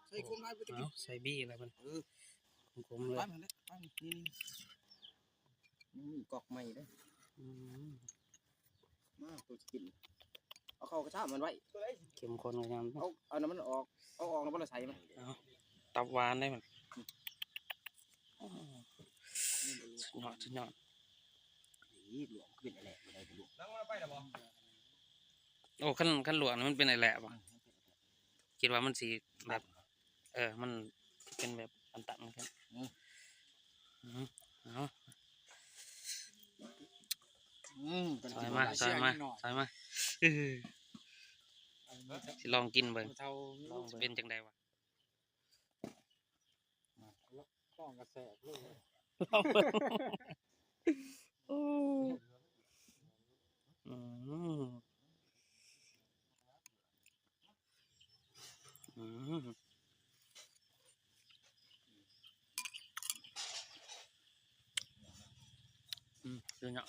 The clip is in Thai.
ใส่คุ้มได้ไปตะกี้ใส่บี้อะไรมันคุ้มเลยปั้นเลยปั้นนี่กอกใหม่เลยมาตัวกินเอาเข้ากระชากมันไว้เข้มข้นกันเอาน้ำมันออกเอาออกแล้วมันใส่มันตับหวานได้มันสุดยอดนี่หลวงเป็นอะไรไม่ได้หลวงนั่งมาไปหรอบ่โอ้ขั้นหลวงมันเป็นอะไรป่ะคิดว่ามันสีแบบมันเป็นแบบอันตันกันใส่มาสิลองกินเบิ่งเป็นจังไดวะต้องกระแสลูกเดี๋ยวเนาะ